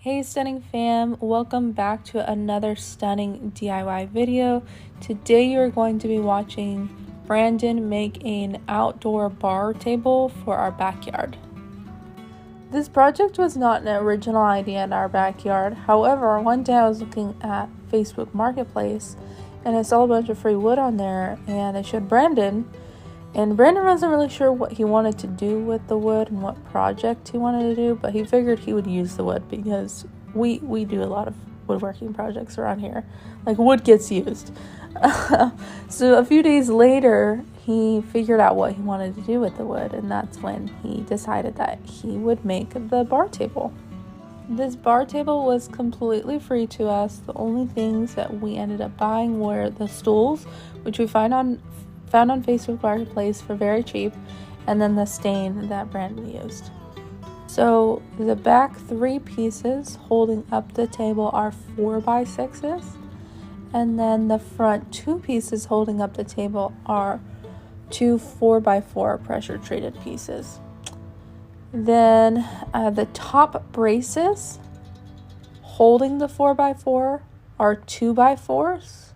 Hey Stunning fam, welcome back to another stunning DIY video. Today you're going to be watching Brandon make an outdoor bar table for our backyard. This project was not an original idea in our backyard. However, one day I was looking at Facebook Marketplace and I saw a bunch of free wood on there, and I showed Brandon. And Brandon wasn't really sure what he wanted to do with the wood and what project he wanted to do, but he figured he would use the wood because we do a lot of woodworking projects around here. Like, wood gets used. So a few days later, he figured out what he wanted to do with the wood, and that's when he decided that he would make the bar table. This bar table was completely free to us. The only things that we ended up buying were the stools, which we found on Facebook Marketplace for very cheap, and then the stain that Brandon used. So the back 3 pieces holding up the table are 4x6s, and then the front 2 pieces holding up the table are 2 4x4 pressure treated pieces. Then the top braces holding the 4x4 are 2x4s,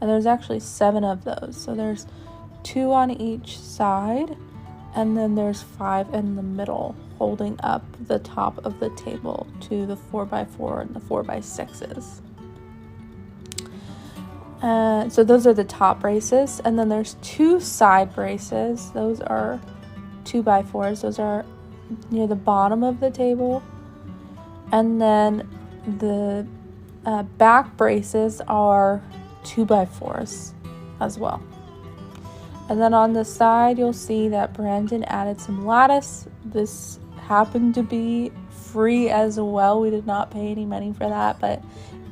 and there's actually 7 of those. So there's 2 on each side, and then there's 5 in the middle holding up the top of the table to the 4x4 and the 4x6s. So those are the top braces, and then there's 2 side braces. Those are 2x4s. Those are near the bottom of the table, and then the back braces are 2x4s as well. And then on the side, you'll see that Brandon added some lattice. This happened to be free as well. We did not pay any money for that, but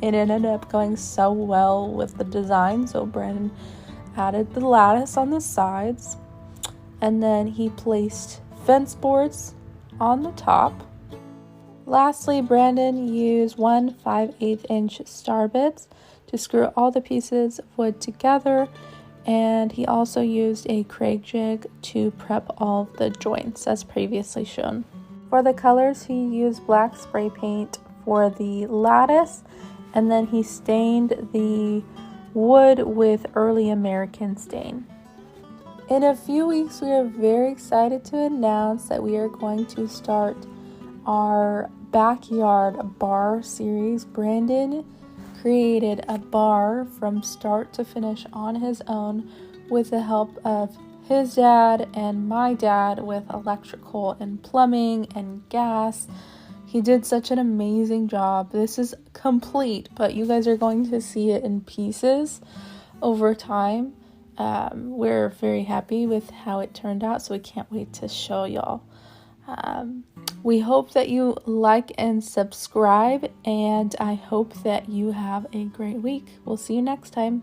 it ended up going so well with the design. So Brandon added the lattice on the sides, and then he placed fence boards on the top. Lastly, Brandon used 1 5/8" star bits to screw all the pieces of wood together, and he also used a Craig jig to prep all of the joints as previously shown. For the colors, he used black spray paint for the lattice, and then he stained the wood with early American stain. In a few weeks, we are very excited to announce that we are going to start our backyard bar series. Brandon created a bar from start to finish on his own with the help of his dad and my dad with electrical and plumbing and gas. He did such an amazing job. This is complete, but you guys are going to see it in pieces over time. We're very happy with how it turned out, so we can't wait to show y'all. We hope that you like and subscribe, and I hope that you have a great week. We'll see you next time.